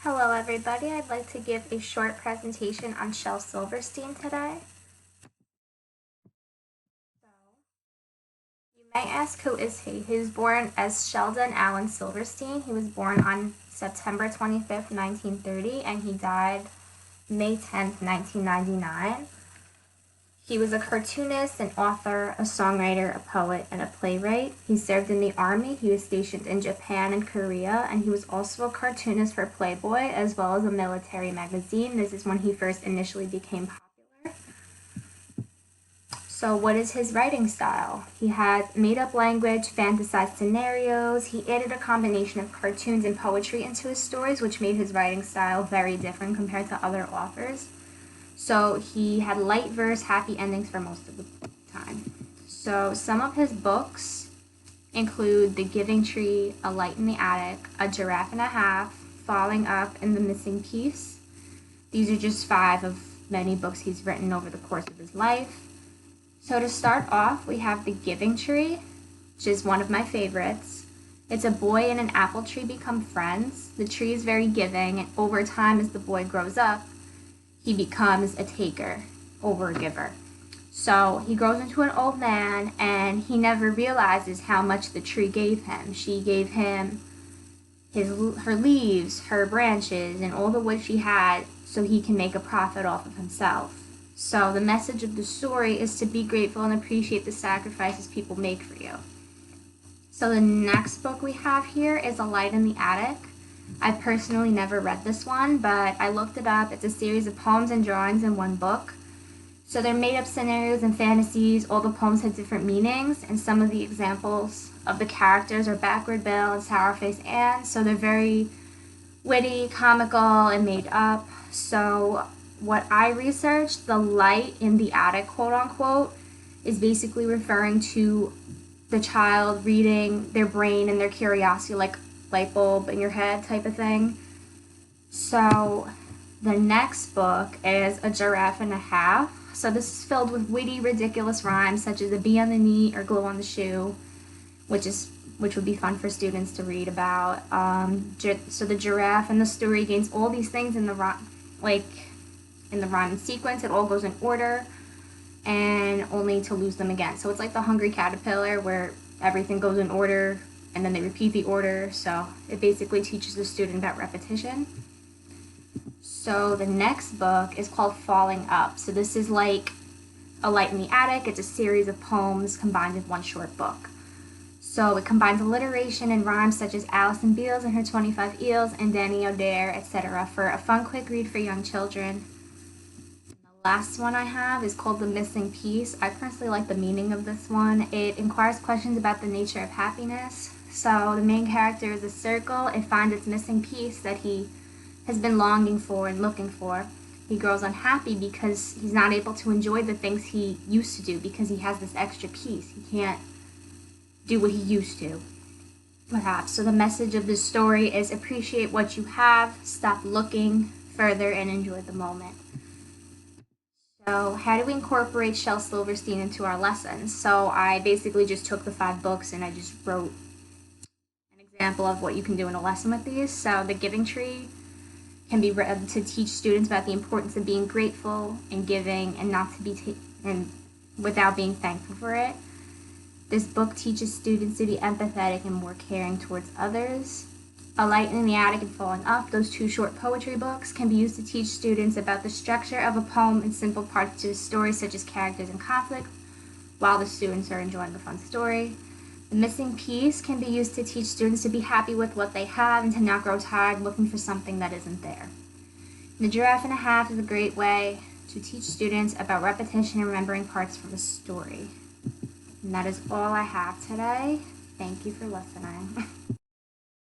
Hello everybody, I'd like to give a short presentation on Shel Silverstein today. So, you may ask, who is he? He was born as Sheldon Allen Silverstein. He was born on September 25th, 1930, and he died May 10th, 1999. He was a cartoonist, an author, a songwriter, a poet, and a playwright. He served in the army. He was stationed in Japan and Korea, and he was also a cartoonist for Playboy as well as a military magazine. This is when he first initially became popular. So what is his writing style? He had made-up language, fantasized scenarios. He added a combination of cartoons and poetry into his stories, which made his writing style very different compared to other authors. So he had light verse, happy endings for most of the time. So some of his books include The Giving Tree, A Light in the Attic, A Giraffe and a Half, Falling Up, and The Missing Piece. These are just 5 of many books he's written over the course of his life. So to start off, we have The Giving Tree, which is one of my favorites. It's a boy and an apple tree become friends. The tree is very giving, and over time, as the boy grows up, he becomes a taker over a giver. So he grows into an old man, and he never realizes how much the tree gave him. She gave him her leaves, her branches, and all the wood she had so he can make a profit off of himself. So the message of the story is to be grateful and appreciate the sacrifices people make for you. So the next book we have here is A Light in the Attic. I personally never read this one, but I looked it up. It's a series of poems and drawings in one book. So they're made up scenarios and fantasies. All the poems have different meanings, and some of the examples of the characters are Backward Bill and Sourface Ann. So they're very witty, comical, and made up. So what I researched, the light in the attic, quote unquote, is basically referring to the child reading their brain and their curiosity, like light bulb in your head type of thing. So the next book is A Giraffe and a Half. So this is filled with witty, ridiculous rhymes such as a bee on the knee or glue on the shoe, which would be fun for students to read about. So the giraffe in the story gains all these things in the rhyme and sequence. It all goes in order, and only to lose them again. So it's like the Hungry Caterpillar, where everything goes in order and then they repeat the order. So it basically teaches the student about repetition. So the next book is called Falling Up. So this is like A Light in the Attic. It's a series of poems combined in one short book. So it combines alliteration and rhymes such as Alison Beals and her 25 Eels and Danny O'Dare, etc. for a fun, quick read for young children. The last one I have is called The Missing Piece. I personally like the meaning of this one. It inquires questions about the nature of happiness. So the main character is a circle. It finds its missing piece that he has been longing for and looking for. He grows unhappy because he's not able to enjoy the things he used to do because he has this extra piece. He can't do what he used to, perhaps. So the message of this story is appreciate what you have, stop looking further, and enjoy the moment. So how do we incorporate Shel Silverstein into our lessons? So I basically just took the 5 books and I just wrote an example of what you can do in a lesson with these. So The Giving Tree can be read to teach students about the importance of being grateful and giving, and not to be and without being thankful for it. This book teaches students to be empathetic and more caring towards others. A Light in the Attic and Falling Up, those 2 short poetry books, can be used to teach students about the structure of a poem and simple parts to a story, such as characters and conflict, while the students are enjoying a fun story. The Missing Piece can be used to teach students to be happy with what they have and to not grow tired looking for something that isn't there. The Giraffe and a Half is a great way to teach students about repetition and remembering parts from a story. And that is all I have today. Thank you for listening.